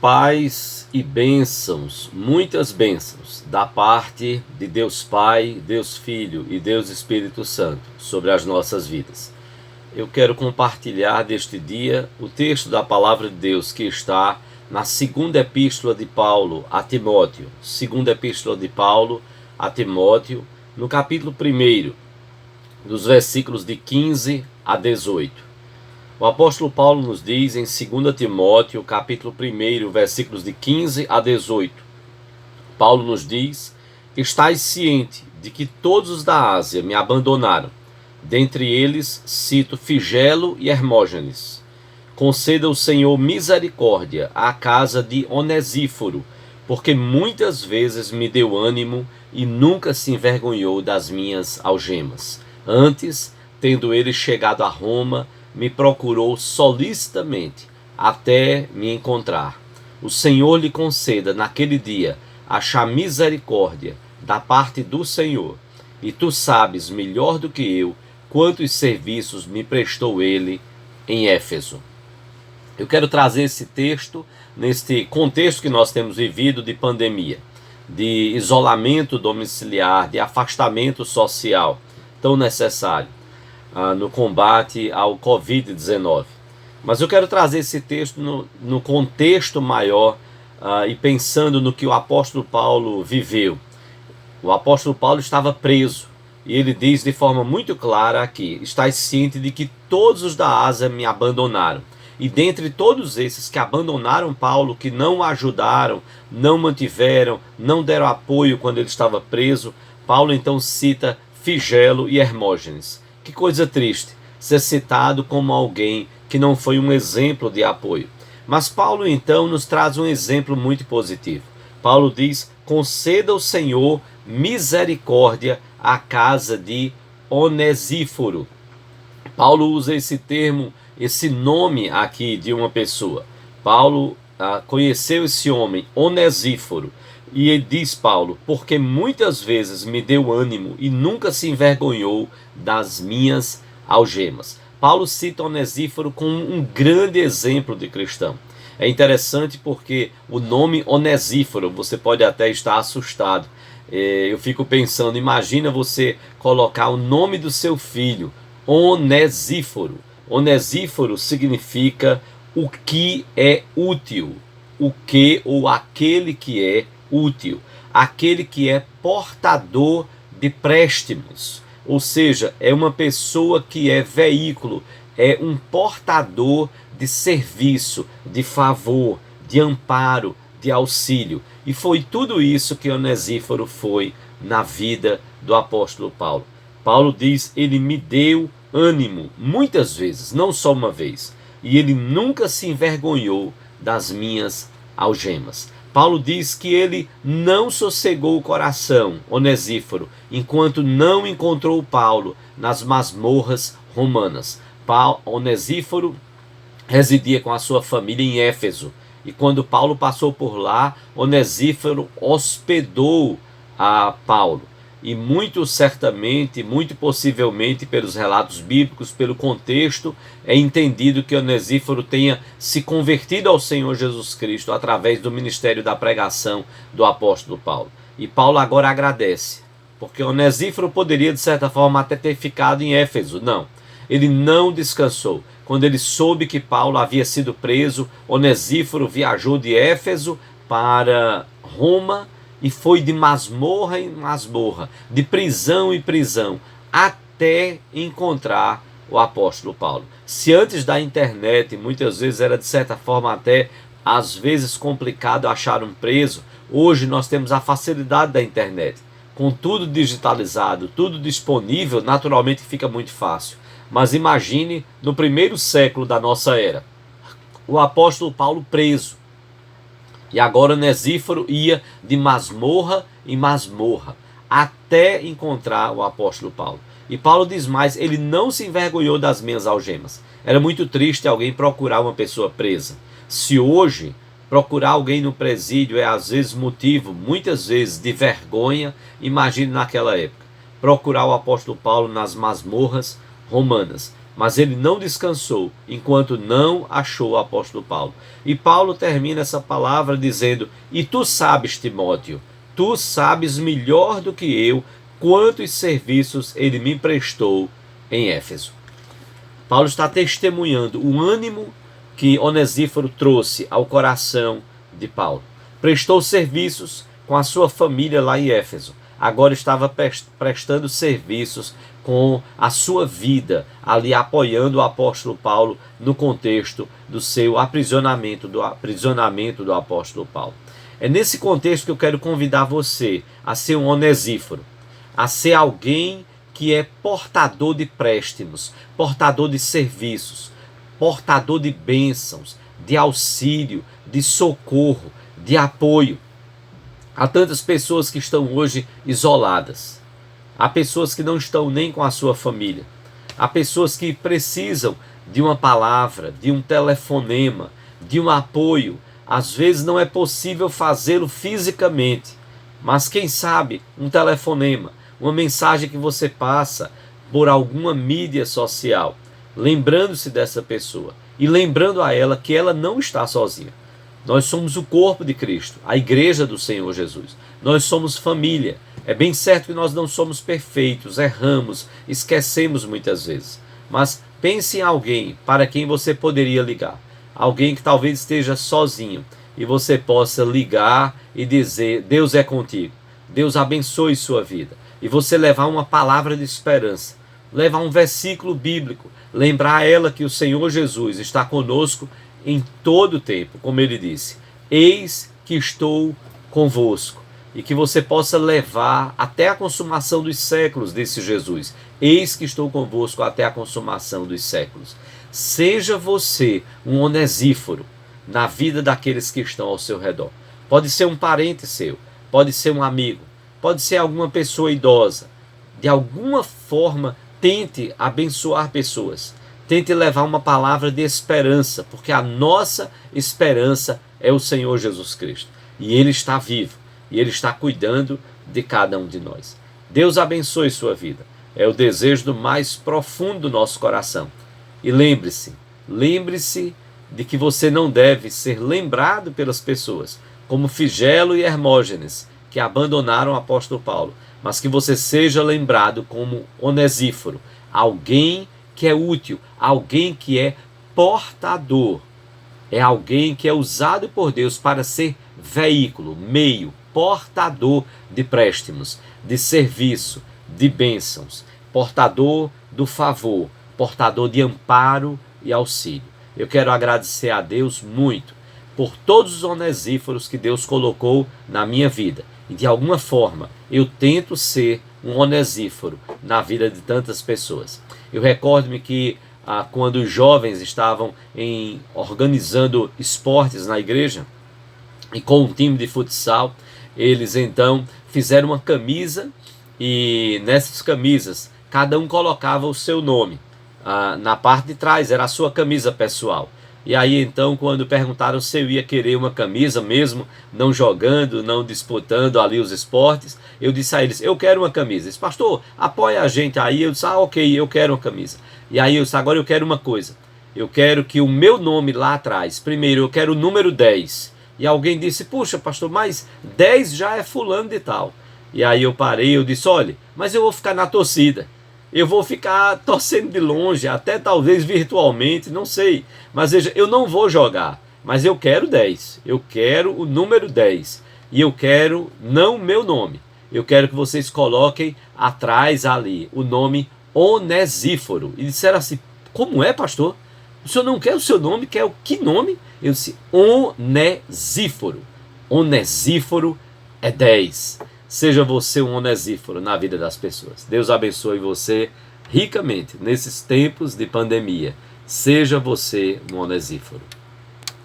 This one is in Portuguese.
Paz e bênçãos, muitas bênçãos, da parte de Deus Pai, Deus Filho e Deus Espírito Santo sobre as nossas vidas. Eu quero compartilhar deste dia o texto da Palavra de Deus que está na segunda epístola de Paulo a Timóteo. Segunda epístola de Paulo a Timóteo, no capítulo 1, dos versículos de 15 a 18. O apóstolo Paulo nos diz em 2 Timóteo, capítulo 1, versículos de 15 a 18. Paulo nos diz: estais ciente de que todos os da Ásia me abandonaram. Dentre eles cito Figelo e Hermógenes. Conceda o Senhor misericórdia à casa de Onesíforo, porque muitas vezes me deu ânimo e nunca se envergonhou das minhas algemas. Antes, tendo ele chegado a Roma, me procurou solicitamente até me encontrar. O Senhor lhe conceda naquele dia achar misericórdia da parte do Senhor. E tu sabes melhor do que eu quantos serviços me prestou ele em Éfeso. Eu quero trazer esse texto neste contexto que nós temos vivido de pandemia, de isolamento domiciliar, de afastamento social tão necessário no combate ao Covid-19. Mas eu quero trazer esse texto no contexto maior e pensando no que o apóstolo Paulo viveu. O apóstolo Paulo estava preso e ele diz de forma muito clara aqui: estais ciente de que todos os da Ásia me abandonaram. E dentre todos esses que abandonaram Paulo, que não o ajudaram, não mantiveram, não deram apoio quando ele estava preso, Paulo então cita Figelo e Hermógenes. Que coisa triste ser citado como alguém que não foi um exemplo de apoio. Mas Paulo então nos traz um exemplo muito positivo. Paulo diz: conceda ao Senhor misericórdia à casa de Onesíforo. Paulo usa esse termo, esse nome aqui de uma pessoa. Paulo conheceu esse homem, Onesíforo. E ele diz, Paulo, porque muitas vezes me deu ânimo e nunca se envergonhou das minhas algemas. Paulo cita Onesíforo como um grande exemplo de cristão. É interessante porque o nome Onesíforo, você pode até estar assustado. Eu fico pensando, imagina você colocar o nome do seu filho, Onesíforo. Onesíforo significa o que é útil, o que ou aquele que é útil, aquele que é portador de préstimos, ou seja, é uma pessoa que é veículo, é um portador de serviço, de favor, de amparo, de auxílio. E foi tudo isso que Onesíforo foi na vida do apóstolo Paulo. Paulo diz: ele me deu ânimo muitas vezes, não só uma vez, e ele nunca se envergonhou das minhas algemas. Paulo diz que ele não sossegou o coração, Onesíforo, enquanto não encontrou Paulo nas masmorras romanas. Onesíforo residia com a sua família em Éfeso, e quando Paulo passou por lá, Onesíforo hospedou a Paulo. E muito certamente, muito possivelmente, pelos relatos bíblicos, pelo contexto, é entendido que Onesíforo tenha se convertido ao Senhor Jesus Cristo através do ministério da pregação do apóstolo Paulo. E Paulo agora agradece, porque Onesíforo poderia, de certa forma, até ter ficado em Éfeso. Não, ele não descansou. Quando ele soube que Paulo havia sido preso, Onesíforo viajou de Éfeso para Roma, e foi de masmorra em masmorra, de prisão em prisão, até encontrar o apóstolo Paulo. Se antes da internet muitas vezes era de certa forma até às vezes complicado achar um preso, hoje nós temos a facilidade da internet. Com tudo digitalizado, tudo disponível, naturalmente fica muito fácil. Mas imagine no primeiro século da nossa era, o apóstolo Paulo preso. E agora Onesíforo ia de masmorra em masmorra, até encontrar o apóstolo Paulo. E Paulo diz mais: ele não se envergonhou das minhas algemas. Era muito triste alguém procurar uma pessoa presa. Se hoje procurar alguém no presídio é às vezes motivo, muitas vezes, de vergonha, imagine naquela época. Procurar o apóstolo Paulo nas masmorras romanas. mas ele não descansou enquanto não achou o apóstolo Paulo. E Paulo termina essa palavra dizendo: e tu sabes, Timóteo, tu sabes melhor do que eu quantos serviços ele me prestou em Éfeso. Paulo está testemunhando o ânimo que Onesíforo trouxe ao coração de Paulo. Prestou serviços com a sua família lá em Éfeso. Agora estava prestando serviços com a sua vida, ali apoiando o apóstolo Paulo no contexto do seu aprisionamento, do apóstolo Paulo. É nesse contexto que eu quero convidar você a ser um Onesíforo, a ser alguém que é portador de préstimos, portador de serviços, portador de bênçãos, de auxílio, de socorro, de apoio. Há tantas pessoas que estão hoje isoladas. Há pessoas que não estão nem com a sua família. Há pessoas que precisam de uma palavra, de um telefonema, de um apoio. Às vezes não é possível fazê-lo fisicamente, mas quem sabe um telefonema, uma mensagem que você passa por alguma mídia social, lembrando-se dessa pessoa e lembrando a ela que ela não está sozinha. Nós somos o corpo de Cristo, a igreja do Senhor Jesus. Nós somos família. É bem certo que nós não somos perfeitos, erramos, esquecemos muitas vezes. Mas pense em alguém para quem você poderia ligar. Alguém que talvez esteja sozinho e você possa ligar e dizer: Deus é contigo, Deus abençoe sua vida. E você levar uma palavra de esperança, levar um versículo bíblico, lembrar a ela que o Senhor Jesus está conosco em todo o tempo, como ele disse: eis que estou convosco. E que você possa levar até a consumação dos séculos desse Jesus. Eis que estou convosco até a consumação dos séculos. Seja você um Onesíforo na vida daqueles que estão ao seu redor. Pode ser um parente seu, pode ser um amigo, pode ser alguma pessoa idosa. De alguma forma, tente abençoar pessoas. Tente levar uma palavra de esperança, porque a nossa esperança é o Senhor Jesus Cristo. E Ele está vivo, e Ele está cuidando de cada um de nós. Deus abençoe sua vida. É o desejo do mais profundo do nosso coração. E lembre-se de que você não deve ser lembrado pelas pessoas, como Figelo e Hermógenes, que abandonaram o apóstolo Paulo, mas que você seja lembrado como Onesíforo, alguém que é útil, alguém que é portador, é alguém que é usado por Deus para ser veículo, meio, portador de préstimos, de serviço, de bênçãos, portador do favor, portador de amparo e auxílio. Eu quero agradecer a Deus muito por todos os Onesíforos que Deus colocou na minha vida. E de alguma forma eu tento ser um Onesíforo na vida de tantas pessoas. Eu recordo-me que quando os jovens estavam organizando esportes na igreja, e com um time de futsal, eles então fizeram uma camisa, e nessas camisas cada um colocava o seu nome. Na parte de trás era a sua camisa pessoal. E aí então, quando perguntaram se eu ia querer uma camisa, mesmo não jogando, não disputando ali os esportes, eu disse a eles: eu quero uma camisa. Eles: pastor, apoia a gente aí. Eu disse: ok, eu quero uma camisa. E aí eu disse: agora eu quero uma coisa, eu quero que o meu nome lá atrás, primeiro eu quero o número 10. E alguém disse: puxa pastor, mas 10 já é fulano de tal. E aí eu parei, eu disse: olha, mas eu vou ficar na torcida, eu vou ficar torcendo de longe, até talvez virtualmente, não sei. Mas veja, eu não vou jogar, mas eu quero 10. Eu quero o número 10. E eu quero não o meu nome. Eu quero que vocês coloquem atrás ali o nome Onesíforo. E disseram assim: como é, pastor? O senhor não quer o seu nome, quer o que nome? Eu disse: Onesíforo. Onesíforo é 10. Seja você um Onesíforo na vida das pessoas. Deus abençoe você ricamente nesses tempos de pandemia. Seja você um Onesíforo.